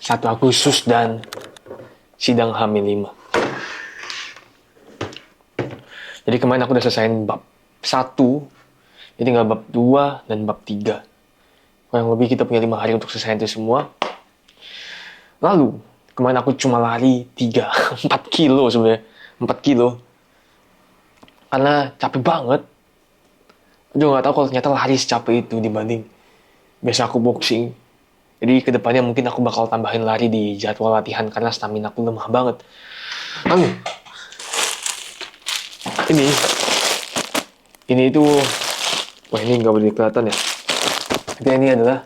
1 Agustus dan sidang H-5. Jadi kemarin aku udah selesaiin bab 1, jadi tinggal bab 2 dan bab 3. Kurang lebih kita punya 5 hari untuk selesaiin itu semua. Lalu, kemarin aku cuma lari 4 kilo sebenarnya. 4 kilo. Karena capek banget. Aduh, gak tahu kalau ternyata lari secapek itu dibanding biasa aku boxing. Jadi kedepannya mungkin aku bakal tambahin lari di jadwal latihan karena stamina aku lemah banget. Lalu, ini itu, wah ini nggak boleh kelihatan ya. Tapi ini adalah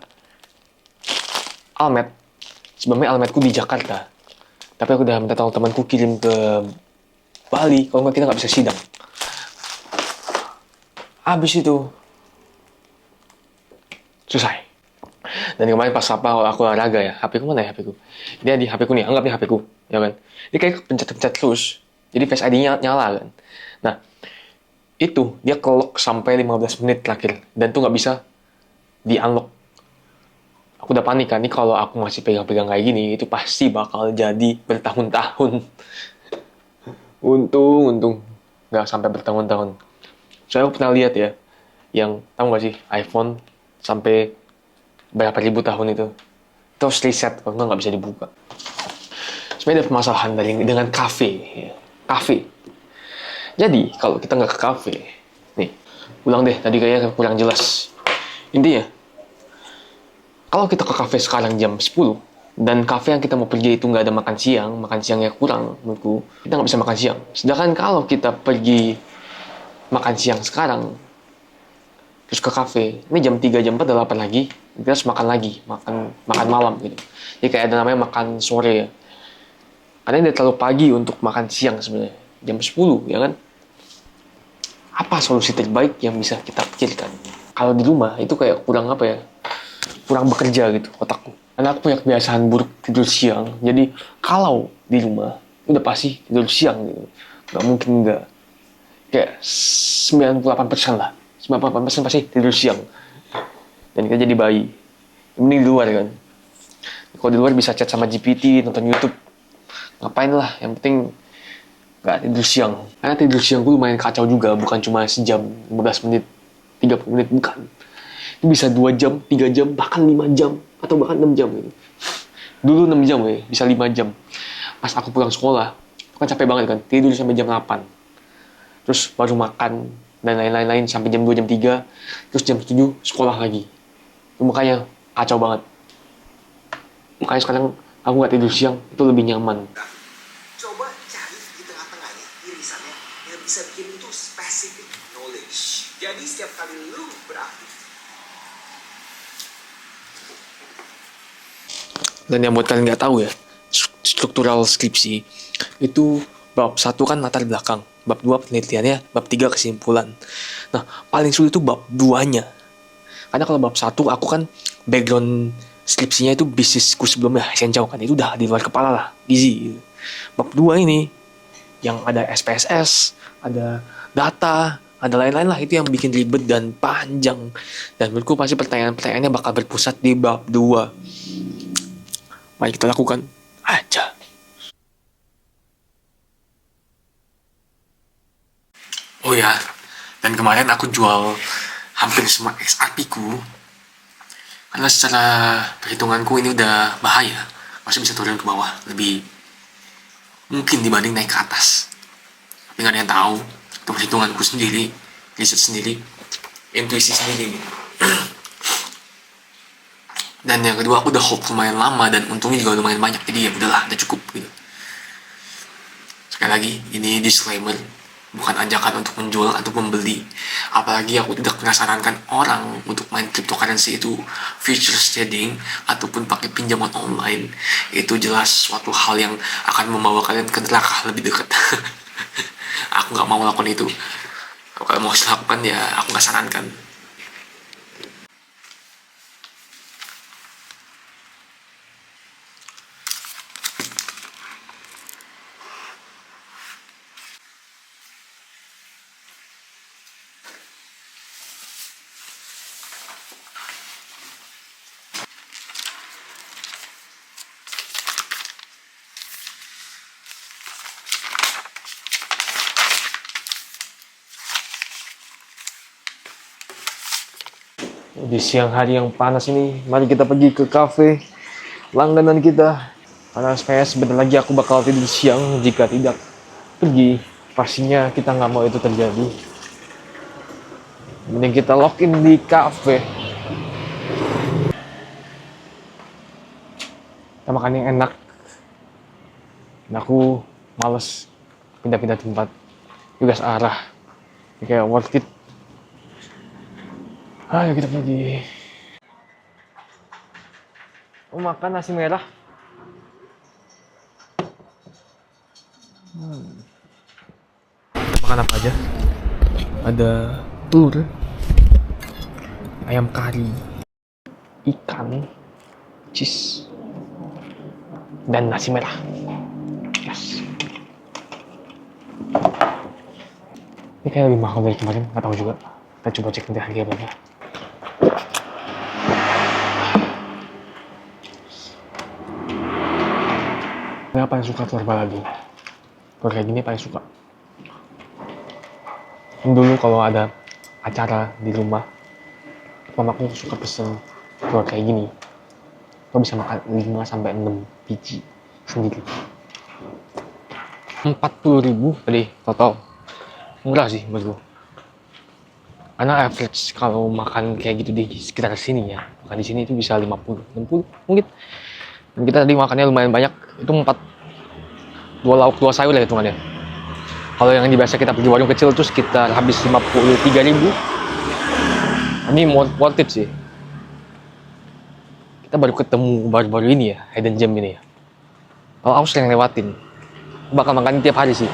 almet. Sebenarnya almetku di Jakarta. Tapi aku udah minta tolong temanku kirim ke Bali, kalau nggak kita nggak bisa sidang. Habis itu, selesai. Dan kemarin pas aku olahraga ya, HP ku mana ya HP ku? Dia di HP ku nih, anggapnya HP ku, ya kan? Dia kayak pencet-pencet terus, jadi Face ID-nya nyala kan. Nah, itu dia kelok sampai 15 menit terakhir, dan tuh nggak bisa di-unlock. Aku udah panik kan, nih kalau aku masih pegang-pegang kayak gini, itu pasti bakal jadi bertahun-tahun. Untung, nggak sampai bertahun-tahun. Saya pernah lihat ya, yang tahu nggak sih iPhone sampai berapa ribu tahun itu terus reset kalau nggak bisa dibuka. Sebenarnya ada permasalahan dengan kafe ya. Kafe, jadi kalau kita nggak ke kafe nih, ulang deh tadi kayaknya kurang jelas. Intinya kalau kita ke kafe sekarang jam 10 dan kafe yang kita mau pergi itu nggak ada makan siangnya kurang menurutku, kita nggak bisa makan siang. Sedangkan kalau kita pergi makan siang sekarang terus ke kafe, ini jam 3 jam 4 udah lapar lagi, kita harus makan lagi, makan malam gitu. Jadi kayak ada namanya makan sore ya. Karena ini udah terlalu pagi untuk makan siang sebenarnya. Jam 10 ya kan. Apa solusi terbaik yang bisa kita pikirkan? Kalau di rumah itu kayak kurang apa ya? Kurang bekerja gitu otakku. Karena aku punya kebiasaan buruk tidur siang. Jadi kalau di rumah udah pasti tidur siang gitu. Gak mungkin enggak. Kayak 98% lah. 98% pasti tidur siang. Dan kita jadi bayi. Mending di luar kan. Kalau di luar bisa chat sama GPT, nonton YouTube. Ngapain lah, yang penting gak tidur siang. Karena tidur siang gue lumayan kacau juga, bukan cuma sejam, 15 menit, 30 menit, bukan. Itu bisa 2 jam, 3 jam, bahkan 5 jam, atau bahkan 6 jam gitu. Dulu 6 jam ya, bisa 5 jam. Pas aku pulang sekolah, kan capek banget kan, tidur sampai jam 8. Terus baru makan, dan lain-lain sampai jam 2, jam 3, terus jam 7 sekolah lagi. Itu makanya kacau banget. Makanya sekarang aku gak tidur siang, itu lebih nyaman. Coba cari di tengah-tengahnya irisannya yang bisa bikin itu specific knowledge. Jadi setiap kali lu beraktif. Dan yang buat kalian nggak tahu ya, struktural skripsi itu bab 1 kan latar belakang, bab 2 penelitiannya, bab 3 kesimpulan. Nah, paling sulit itu bab 2-nya. Karena kalau bab 1 aku kan background skripsinya itu bisnisku sebelumnya, Hsencao kan, itu udah di luar kepala lah, easy. Bab 2 ini yang ada SPSS, ada data, ada lain-lain lah, itu yang bikin ribet dan panjang. Dan menurutku pasti pertanyaan-pertanyaannya bakal berpusat di bab 2. Mari kita lakukan aja. Oh ya, dan kemarin aku jual hampir semua XRP ku. Karena secara perhitunganku ini udah bahaya. Masih bisa turun ke bawah lebih mungkin dibanding naik ke atas. Tapi gak ada yang tahu. Itu perhitunganku sendiri, riset sendiri, intuisi sendiri. Dan yang kedua, aku udah hold lumayan lama dan untungnya juga lumayan banyak. Jadi ya udahlah, udah cukup gitu. Sekali lagi, ini disclaimer, bukan ajakan untuk menjual atau membeli. Apalagi aku tidak menyarankan orang untuk main cryptocurrency itu futures trading ataupun pakai pinjaman online. Itu jelas suatu hal yang akan membawa kalian ke neraka lebih dekat. Aku nggak mau lakukan itu. Kalau mau lakukan ya aku nggak sarankan. Di siang hari yang panas ini, mari kita pergi ke kafe langganan kita. Karena saya sebentar lagi aku bakal tidur siang jika tidak pergi. Pastinya kita nggak mau itu terjadi. Mending kita login di kafe. Kita makan yang enak. Dan aku males pindah-pindah tempat. Juga searah. Kayak worth it. Ayo kita pergi. Mau makan nasi merah? Makan apa aja? Ada telur, ayam kari, ikan, cheese, dan nasi merah. Yes. Ini kayak lebih mahal dari kemarin, nggak tahu juga. Kita coba cek nanti harganya berapa. Saya paling suka telur balado. Telur kayak gini paling suka. Dulu kalau ada acara di rumah, mamaku suka pesen telur kayak gini. Lo bisa makan 5-6 biji sendiri. 40.000 tadi total. Murah sih menurut gue. Karena average kalau makan kayak gitu di sekitar sini ya, makan di sini itu bisa 50, 60 mungkin. Dan kita tadi makannya lumayan banyak, itu 2 lauk 2 sayur lah hitungannya. Kalau yang biasa kita pergi warung kecil itu sekitar habis 53.000. Ini worth it sih. Kita baru ketemu baru-baru ini ya, Hidden Gem ini ya. Kalau aku sering lewatin, bakal makan tiap hari sih.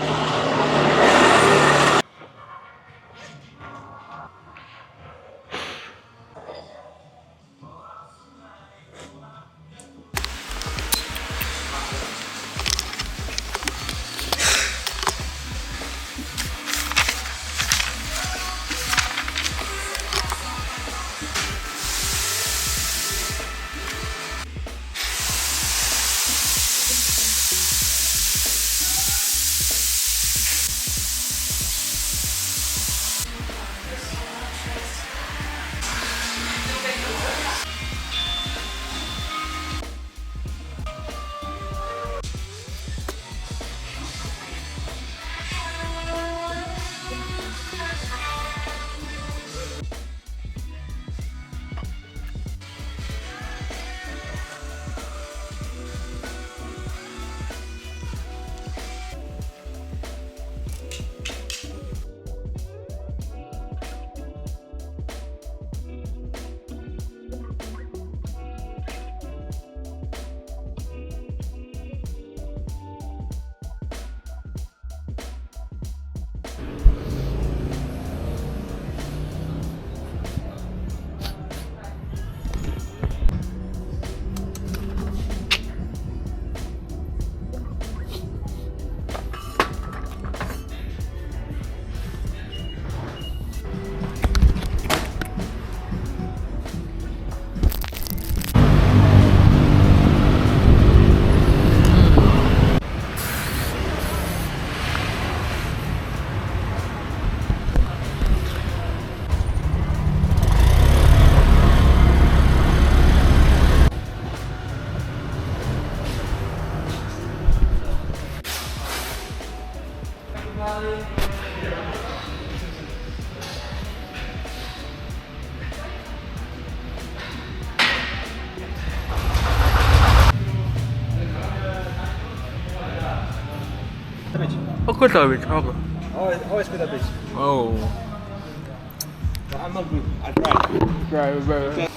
Aku tahu apa. Always with a bitch. Oh. I'm not good. I try. Right.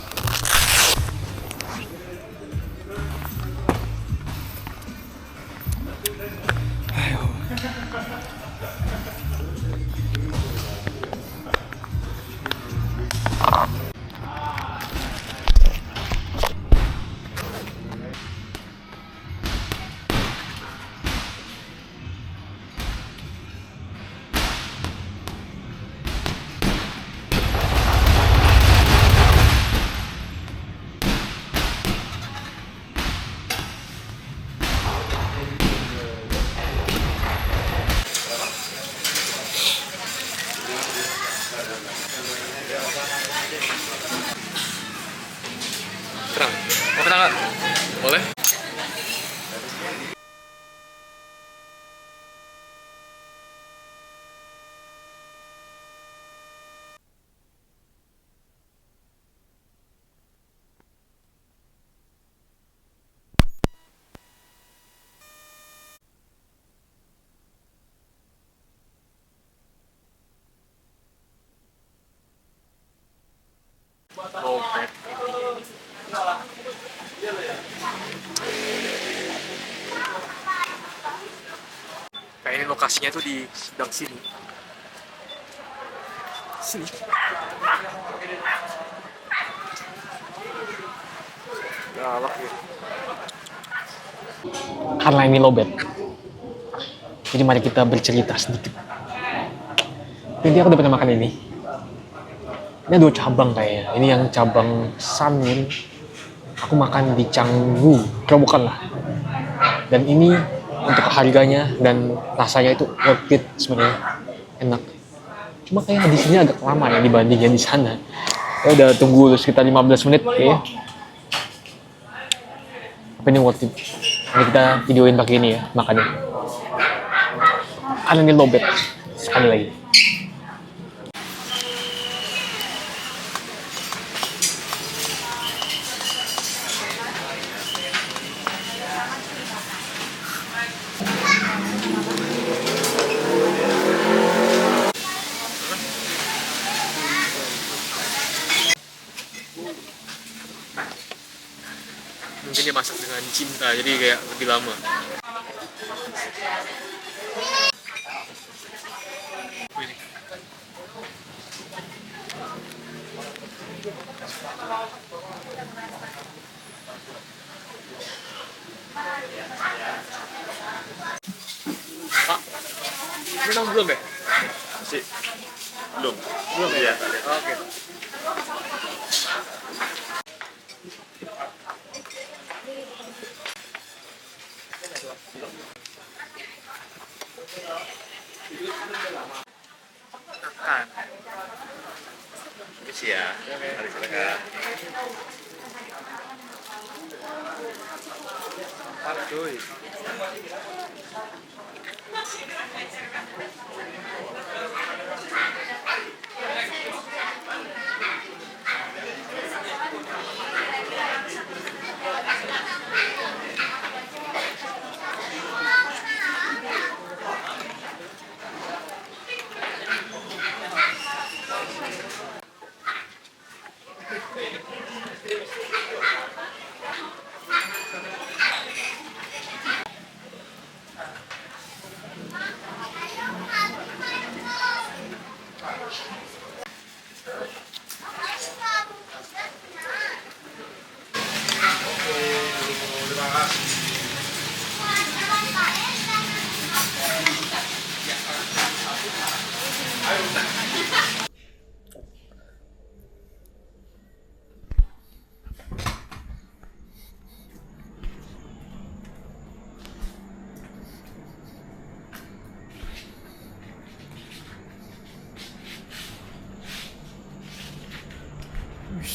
lokasinya tuh di sebelah sini. Sini. Galak ya. Karena ini lowbat, jadi mari kita bercerita sedikit. Jadi aku udah pernah makan ini. Ini ada 2 cabang kayaknya. Ini yang cabang Sanwon. Aku makan di Canggu, kerobokan lah. Dan ini untuk harganya dan rasanya itu worth it sebenarnya, enak. Cuma kayak di sini agak lama ya dibanding yang di sana. Ya udah tunggu sekitar 15 menit kayaknya. Tapi ini worth it. Ini kita videoin pakai ini ya, makannya. Karena ini lowbat. Sekali lagi. Mungkin dia masak dengan cinta, jadi kayak lebih lama. Ini. Pak, ini nang belum ya? Masih belum. Belum Iya. Oke. Makan. Misi ya. Mari silakan. Apa cuy?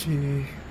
See.